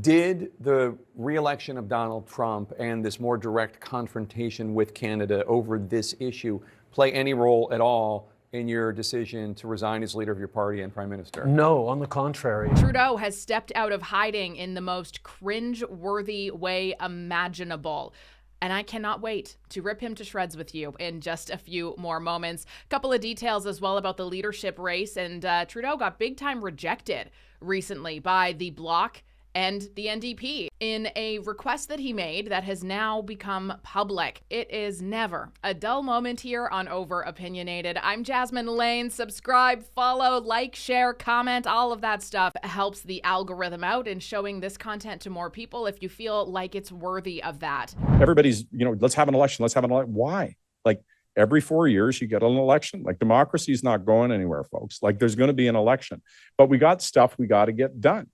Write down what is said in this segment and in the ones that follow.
Did the re-election of Donald Trump and this more direct confrontation with Canada over this issue play any role at all in your decision to resign as leader of your party and prime minister? No, on the contrary. Trudeau has stepped out of hiding in the most cringe-worthy way imaginable. And I cannot wait to rip him to shreds with you in just a few more moments. A couple of details as well about the leadership race. And Trudeau got big time rejected recently by the Bloc and the NDP in a request that he made that has now become public. It is never a dull moment here on Over Opinionated. I'm Jasmine Lane. Subscribe, follow, like, share, comment, all of that stuff helps the algorithm out in showing this content to more people if you feel like it's worthy of that. Everybody's, let's have an election. Let's have an election. Why? Like every 4 years you get an election. Like democracy is not going anywhere, folks. Like there's going to be an election, but we got stuff we got to get done.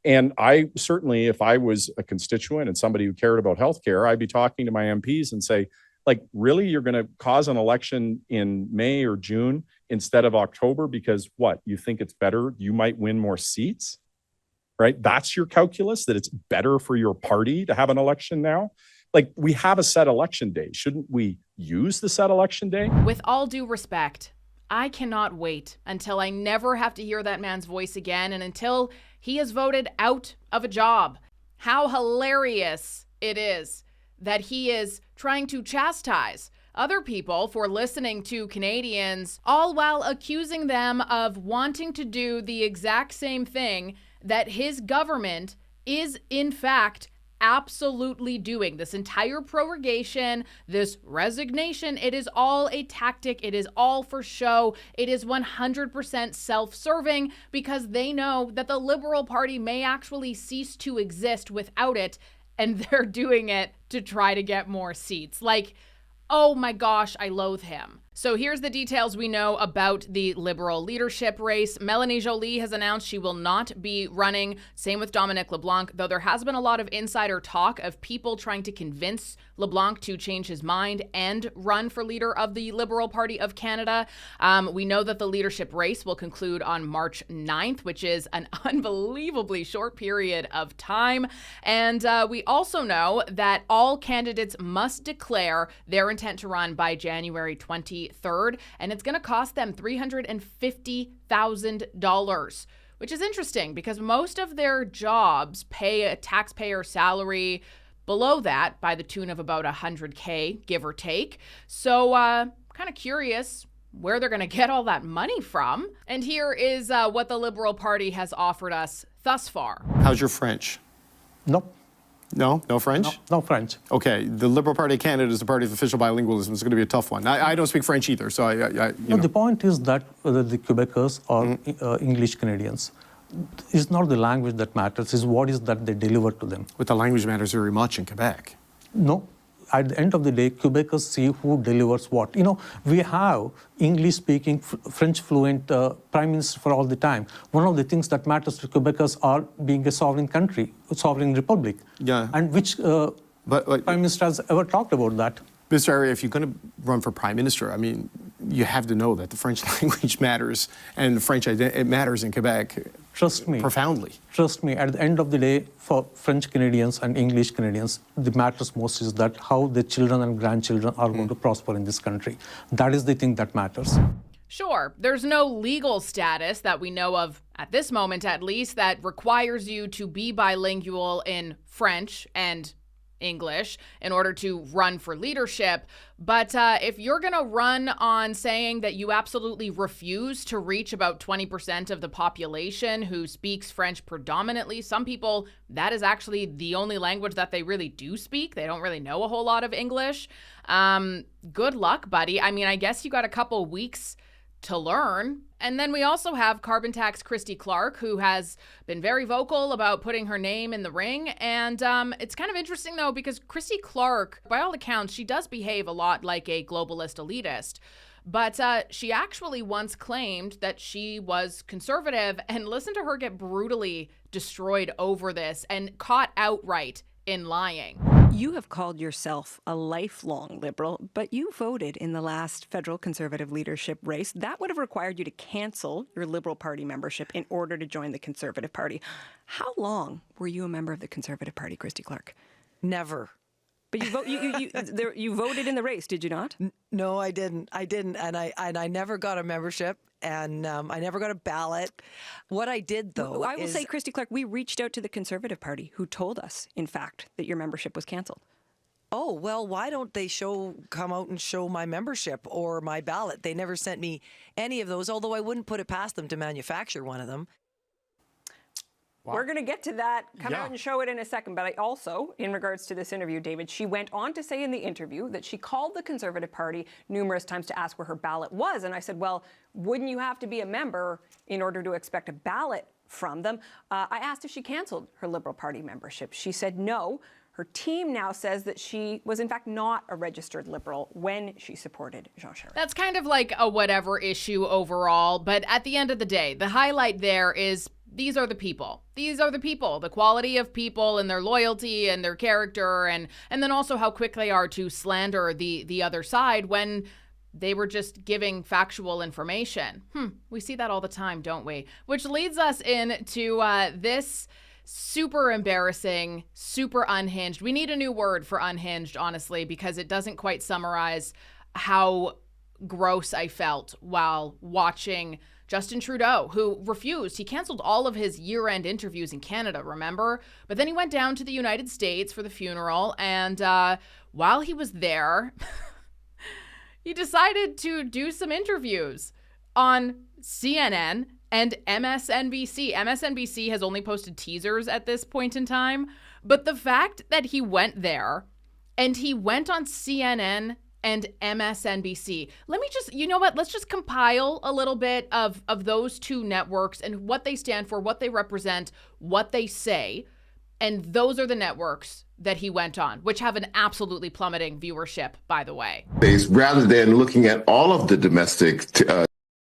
And I certainly, if I was a constituent and somebody who cared about healthcare, I'd be talking to my MPs and say, like, really, you're going to cause an election in May or June instead of October because what? You think it's better? You might win more seats, right? That's your calculus, that it's better for your party to have an election now? Like, we have a set election day. Shouldn't we use the set election day? With all due respect, I cannot wait until I never have to hear that man's voice again and until he is voted out of a job. How hilarious it is that he is trying to chastise other people for listening to Canadians, all while accusing them of wanting to do the exact same thing that his government is in fact absolutely doing. This entire prorogation, this resignation, it is all a tactic. It is all for show. It is 100% self-serving because they know that the Liberal Party may actually cease to exist without it, and they're doing it to try to get more seats. Like, oh my gosh, I loathe him. So here's the details we know about the Liberal leadership race. Mélanie Joly has announced she will not be running. Same with Dominic LeBlanc, though there has been a lot of insider talk of people trying to convince LeBlanc to change his mind and run for leader of the Liberal Party of Canada. We know that the leadership race will conclude on March 9th, which is an unbelievably short period of time. And we also know that all candidates must declare their intent to run by January 23rd, and it's going to cost them $350,000, which is interesting because most of their jobs pay a taxpayer salary below that by the tune of about $100K, give or take. So kind of curious where they're going to get all that money from. And here is what the Liberal Party has offered us thus far. How's your French? Nope. No French? No French. Okay, the Liberal Party of Canada is the party of official bilingualism. It's going to be a tough one. I don't speak French either, so The point is that whether the Quebecers or English Canadians, it's not the language that matters, it's what is that they deliver to them. But the language matters very much in Quebec. No. At the end of the day, Quebecers see who delivers what. We have English-speaking, French-fluent prime minister for all the time. One of the things that matters to Quebecers are being a sovereign country, a sovereign republic. Yeah. And which prime minister has ever talked about that? Mr. Arya, if you're going to run for prime minister, you have to know that the French language matters, and the French it matters in Quebec. Trust me. Profoundly. Trust me. At the end of the day, for French Canadians and English Canadians, the matters most is that how the children and grandchildren are going to prosper in this country. That is the thing that matters. Sure, there's no legal status that we know of at this moment, at least, that requires you to be bilingual in French and English in order to run for leadership. But if you're going to run on saying that you absolutely refuse to reach about 20% of the population who speaks French predominantly, some people, that is actually the only language that they really do speak. They don't really know a whole lot of English. Good luck, buddy. I guess you got a couple weeks to learn. And then we also have carbon tax Christy Clark, who has been very vocal about putting her name in the ring. And it's kind of interesting, though, because Christy Clark, by all accounts, she does behave a lot like a globalist elitist. But she actually once claimed that she was conservative, and listen to her get brutally destroyed over this and caught outright in lying. You have called yourself a lifelong Liberal, but you voted in the last federal Conservative leadership race. That would have required you to cancel your Liberal Party membership in order to join the Conservative Party. How long were you a member of the Conservative Party, Christy Clark? Never. But you voted in the race, did you not? No, I didn't. And I never got a membership, and I never got a ballot. What I did, though, I will say, Christy Clark, we reached out to the Conservative Party, who told us, in fact, that your membership was canceled. Oh, well, why don't they come out and show my membership or my ballot? They never sent me any of those, although I wouldn't put it past them to manufacture one of them. Wow. We're going to get to that, come out and show it in a second. But I also, in regards to this interview, David, she went on to say in the interview that she called the Conservative Party numerous times to ask where her ballot was. And I said, well, wouldn't you have to be a member in order to expect a ballot from them? I asked if she canceled her Liberal Party membership. She said no. Her team now says that she was, in fact, not a registered Liberal when she supported Jean Charest. That's kind of like a whatever issue overall. But at the end of the day, the highlight there is these are the people. These are the people, the quality of people and their loyalty and their character, and then also how quick they are to slander the other side when they were just giving factual information. We see that all the time, don't we? Which leads us into this super embarrassing, super unhinged. We need a new word for unhinged, honestly, because it doesn't quite summarize how gross I felt while watching Justin Trudeau, who refused. He canceled all of his year-end interviews in Canada, remember? But then he went down to the United States for the funeral, and while he was there, he decided to do some interviews on CNN and MSNBC. MSNBC has only posted teasers at this point in time, but the fact that he went there and he went on CNN and MSNBC. Let me just, you know what? Let's just compile a little bit of those two networks and what they stand for, what they represent, what they say. And those are the networks that he went on, which have an absolutely plummeting viewership, by the way. Rather than looking at all of the domestic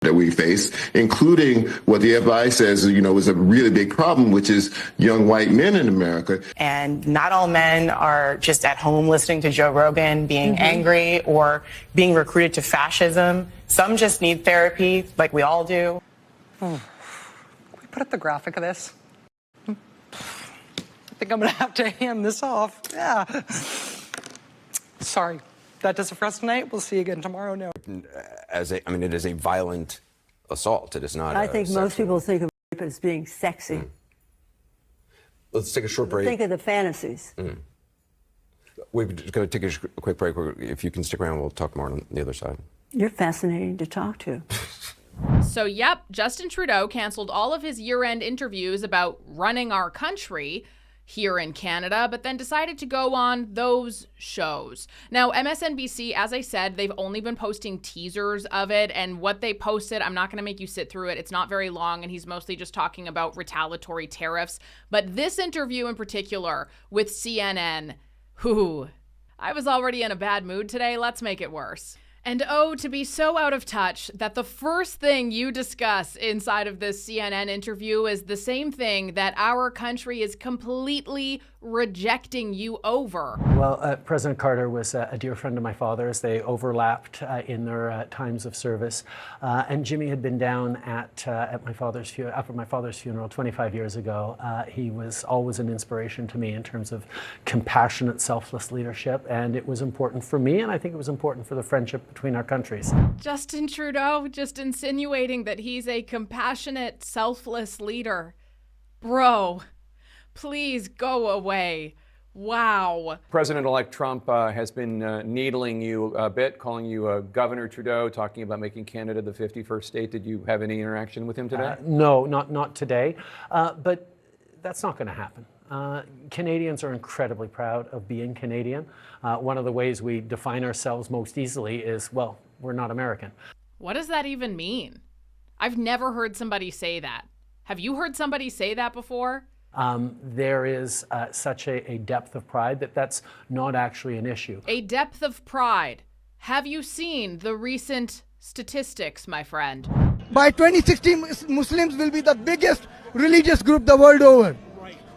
that we face, including what the FBI says, is a really big problem, which is young white men in America. And not all men are just at home listening to Joe Rogan, being angry or being recruited to fascism. Some just need therapy, like we all do. Can we put up the graphic of this? I think I'm going to have to hand this off. Yeah. Sorry. That does it for us tonight. We'll see you again tomorrow. No. It is a violent assault. It is not. I think most people think of rape as being sexy. Let's take a short break. Think of the fantasies. We're going to take a quick break. If you can stick around, we'll talk more on the other side. You're fascinating to talk to. So, yep, Justin Trudeau canceled all of his year-end interviews about running our country here in Canada, but then decided to go on those shows. Now, MSNBC, as I said, they've only been posting teasers of it, and what they posted, I'm not going to make you sit through it. It's not very long, and he's mostly just talking about retaliatory tariffs. But this interview in particular with CNN, I was already in a bad mood today. Let's make it worse. And oh, to be so out of touch that the first thing you discuss inside of this CNN interview is the same thing that our country is completely rejecting you over. Well, President Carter was a dear friend of my father's. They overlapped in their times of service. And Jimmy had been down at my father's after my father's funeral 25 years ago. He was always an inspiration to me in terms of compassionate, selfless leadership. And it was important for me, and I think it was important for the friendship between our countries. Justin Trudeau just insinuating that he's a compassionate, selfless leader. Bro, please go away. Wow. President-elect Trump has been needling you a bit, calling you Governor Trudeau, talking about making Canada the 51st state. Did you have any interaction with him today? No, not today. But that's not going to happen. Canadians are incredibly proud of being Canadian. One of the ways we define ourselves most easily is, well, we're not American. What does that even mean? I've never heard somebody say that. Have you heard somebody say that before? There is such a depth of pride that's not actually an issue. A depth of pride. Have you seen the recent statistics, my friend? By 2060, Muslims will be the biggest religious group the world over.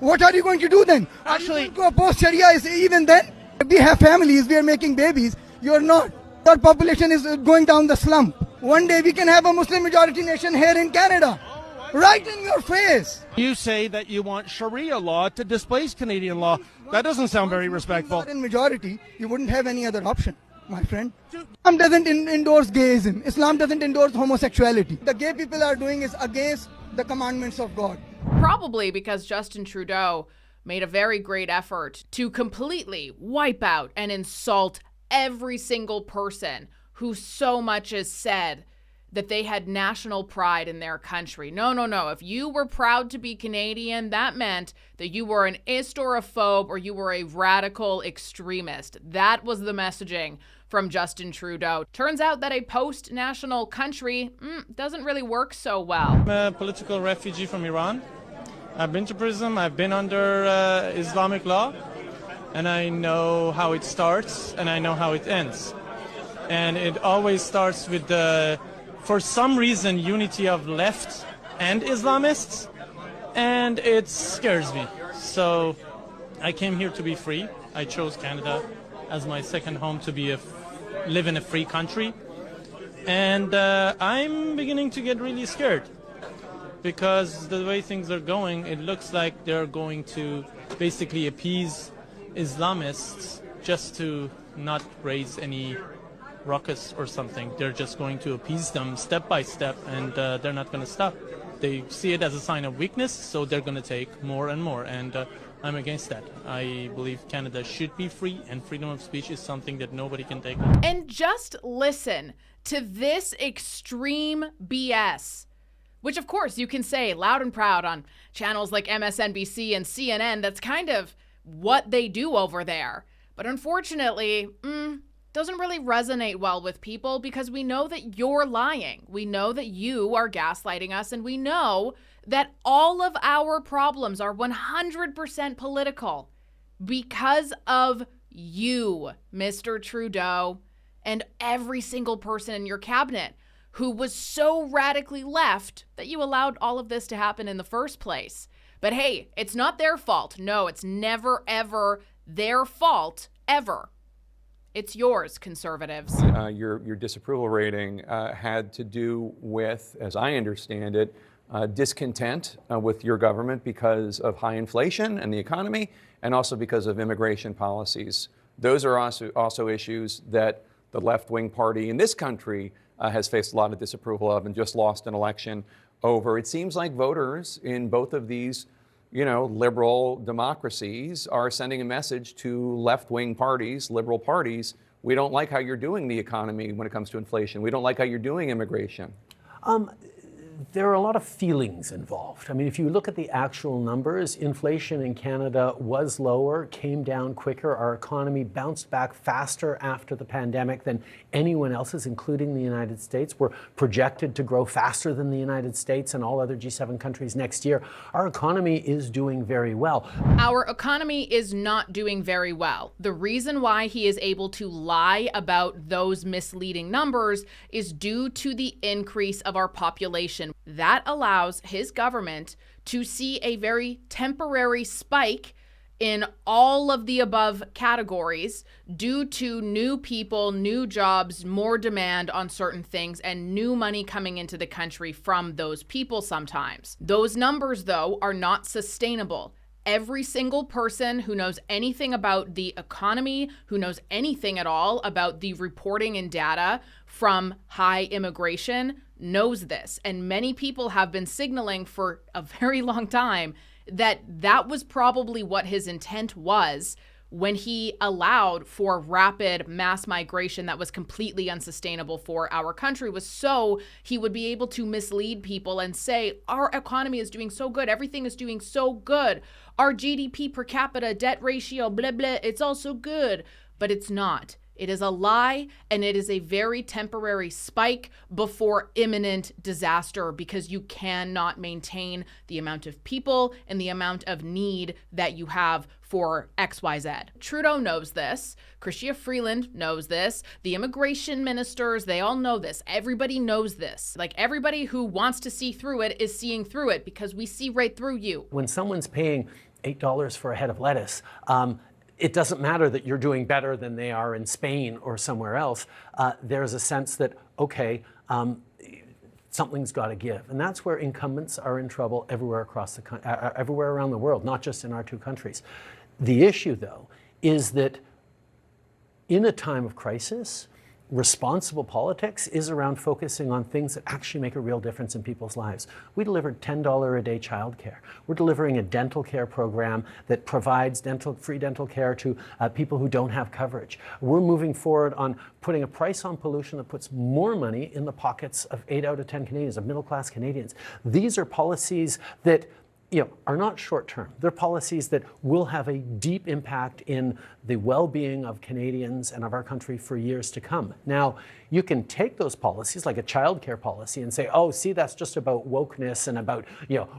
What are you going to do then? Actually, are you going to oppose Sharia even then? We have families, we are making babies. You're not. Our population is going down the slump. One day we can have a Muslim majority nation here in Canada. Right in your face. You say that you want Sharia law to displace Canadian law. That doesn't sound very respectful. In majority, you wouldn't have any other option, my friend. Islam doesn't endorse gayism. Islam doesn't endorse homosexuality. The gay people are doing is against the commandments of God. Probably because Justin Trudeau made a very great effort to completely wipe out and insult every single person who so much as said that they had national pride in their country. No. If you were proud to be Canadian, that meant that you were an Istorophobe or you were a radical extremist. That was the messaging from Justin Trudeau. Turns out that a post-national country doesn't really work so well. I'm a political refugee from Iran. I've been to prison, I've been under Islamic law, and I know how it starts and I know how it ends. And it always starts with the, for some reason, unity of left and Islamists, and it scares me. So I came here to be free. I chose Canada as my second home to be live in a free country. And I'm beginning to get really scared, because the way things are going, it looks like they're going to basically appease Islamists just to not raise any ruckus or something. They're just going to appease them step by step, and they're not going to stop. They see it as a sign of weakness, so they're going to take more and more, and I'm against that. I believe Canada should be free, and freedom of speech is something that nobody can take. And just listen to this extreme BS, which of course you can say loud and proud on channels like MSNBC and CNN. That's kind of what they do over there. But unfortunately, doesn't really resonate well with people, because we know that you're lying. We know that you are gaslighting us, and we know that all of our problems are 100% political because of you, Mr. Trudeau, and every single person in your cabinet who was so radically left that you allowed all of this to happen in the first place. But hey, it's not their fault. No, it's never, ever their fault, ever. It's yours, Conservatives. Your disapproval rating had to do with, as I understand it, discontent with your government because of high inflation and the economy, and also because of immigration policies. Those are also issues that the left-wing party in this country has faced a lot of disapproval of and just lost an election over. It seems like voters in both of these, liberal democracies are sending a message to left-wing parties, liberal parties. We don't like how you're doing the economy when it comes to inflation. We don't like how you're doing immigration. There are a lot of feelings involved. I mean, if you look at the actual numbers, inflation in Canada was lower, came down quicker. Our economy bounced back faster after the pandemic than anyone else's, including the United States. We're projected to grow faster than the United States and all other G7 countries next year. Our economy is doing very well. Our economy is not doing very well. The reason why he is able to lie about those misleading numbers is due to the increase of our population. That allows his government to see a very temporary spike in all of the above categories due to new people, new jobs, more demand on certain things, and new money coming into the country from those people sometimes. Those numbers, though, are not sustainable. Every single person who knows anything about the economy, who knows anything at all about the reporting and data from high immigration, knows this. And many people have been signaling for a very long time that that was probably what his intent was when he allowed for rapid mass migration that was completely unsustainable for our country, was so he would be able to mislead people and say, our economy is doing so good, everything is doing so good, our GDP per capita, debt ratio, blah, blah, it's all so good. But it's not. It is a lie, and it is a very temporary spike before imminent disaster, because you cannot maintain the amount of people and the amount of need that you have for XYZ. Trudeau knows this. Chrystia Freeland knows this. The immigration ministers, they all know this. Everybody knows this. Like, everybody who wants to see through it is seeing through it, because we see right through you. When someone's paying $8 for a head of lettuce. It doesn't matter that you're doing better than they are in Spain or somewhere else. There's a sense that, okay, something's got to give. And that's where incumbents are in trouble everywhere everywhere around the world, not just in our two countries. The issue, though, is that in a time of crisis, responsible politics is around focusing on things that actually make a real difference in people's lives. We delivered $10 a day childcare. We're delivering a dental care program that provides free dental care to people who don't have coverage. We're moving forward on putting a price on pollution that puts more money in the pockets of 8 out of 10 Canadians, of middle-class Canadians. These are policies that are not short-term. They're policies that will have a deep impact in the well-being of Canadians and of our country for years to come. Now, you can take those policies, like a childcare policy, and say, oh, see, that's just about wokeness and about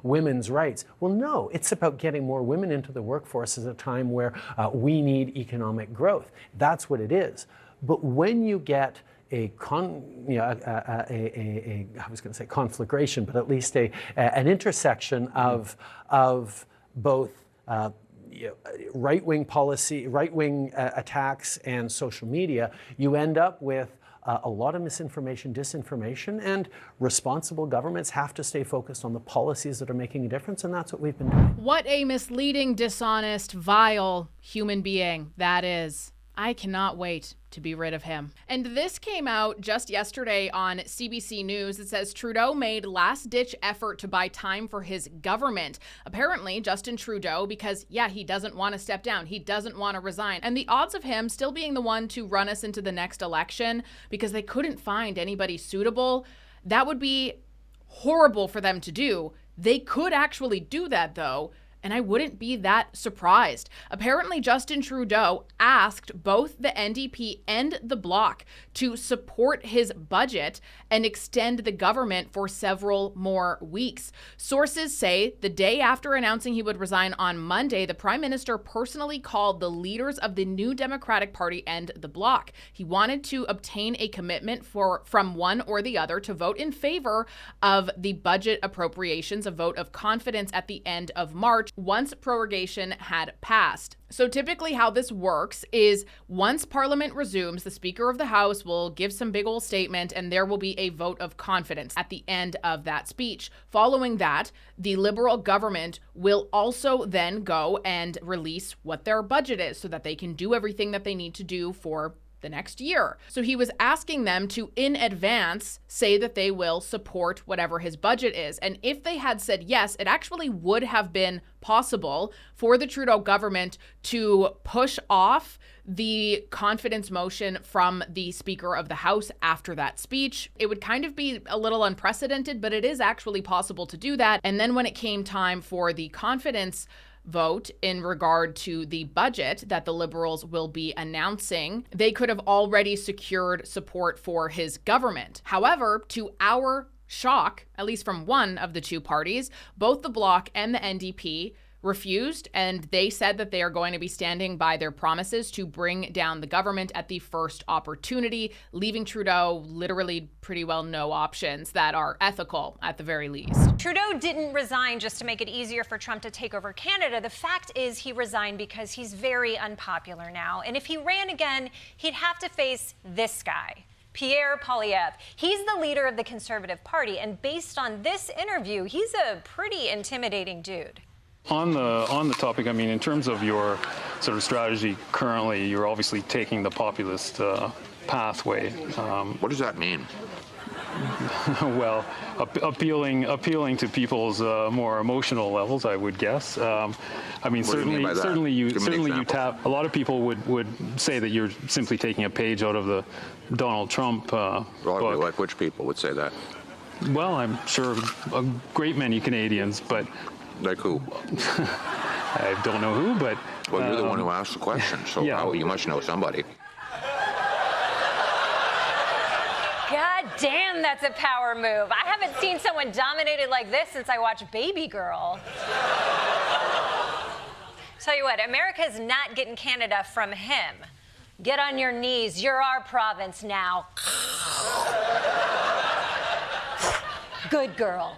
women's rights. Well, no, it's about getting more women into the workforce at a time where we need economic growth. That's what it is. But when you get I was going to say conflagration, but at least an intersection of both right-wing policy, right-wing attacks and social media, you end up with a lot of misinformation, disinformation, and responsible governments have to stay focused on the policies that are making a difference, and that's what we've been doing. What a misleading, dishonest, vile human being that is. I cannot wait to be rid of him. And this came out just yesterday on CBC News. It says Trudeau made last-ditch effort to buy time for his government. Apparently, Justin Trudeau, because, he doesn't want to step down. He doesn't want to resign. And the odds of him still being the one to run us into the next election because they couldn't find anybody suitable, that would be horrible for them to do. They could actually do that, though. And I wouldn't be that surprised. Apparently, Justin Trudeau asked both the NDP and the Bloc to support his budget and extend the government for several more weeks. Sources say the day after announcing he would resign on Monday, the Prime Minister personally called the leaders of the New Democratic Party and the Bloc. He wanted to obtain a commitment from one or the other to vote in favor of the budget appropriations, a vote of confidence at the end of March, once prorogation had passed. So typically how this works is once Parliament resumes, the Speaker of the House will give some big old statement and there will be a vote of confidence at the end of that speech. Following that, the Liberal government will also then go and release what their budget is so that they can do everything that they need to do for the next year. So he was asking them to, in advance, say that they will support whatever his budget is. And if they had said yes, it actually would have been possible for the Trudeau government to push off the confidence motion from the Speaker of the House after that speech. It would kind of be a little unprecedented, but it is actually possible to do that. And then when it came time for the confidence vote in regard to the budget that the Liberals will be announcing, they could have already secured support for his government. However, to our shock, at least from one of the two parties, both the Bloc and the NDP refused, and they said that they are going to be standing by their promises to bring down the government at the first opportunity, leaving Trudeau literally pretty well no options that are ethical at the very least. Trudeau didn't resign just to make it easier for Trump to take over Canada. The fact is he resigned because he's very unpopular now. And if he ran again, he'd have to face this guy, Pierre Poilievre. He's the leader of the Conservative Party. And based on this interview, he's a pretty intimidating dude. On the topic, I mean, in terms of your sort of strategy currently, you're obviously taking the populist pathway. What does that mean? Well, appealing to people's more emotional levels, I would guess. I mean, certainly you tap. A lot of people would say that you're simply taking a page out of the Donald Trump book. Like which people would say that? Well, I'm sure a great many Canadians, but. Like who? I don't know who, but... Well, you're the one who asked the question, so you must know somebody. God damn, that's a power move. I haven't seen someone dominated like this since I watched Baby Girl. Tell you what, America's not getting Canada from him. Get on your knees. You're our province now. Good girl.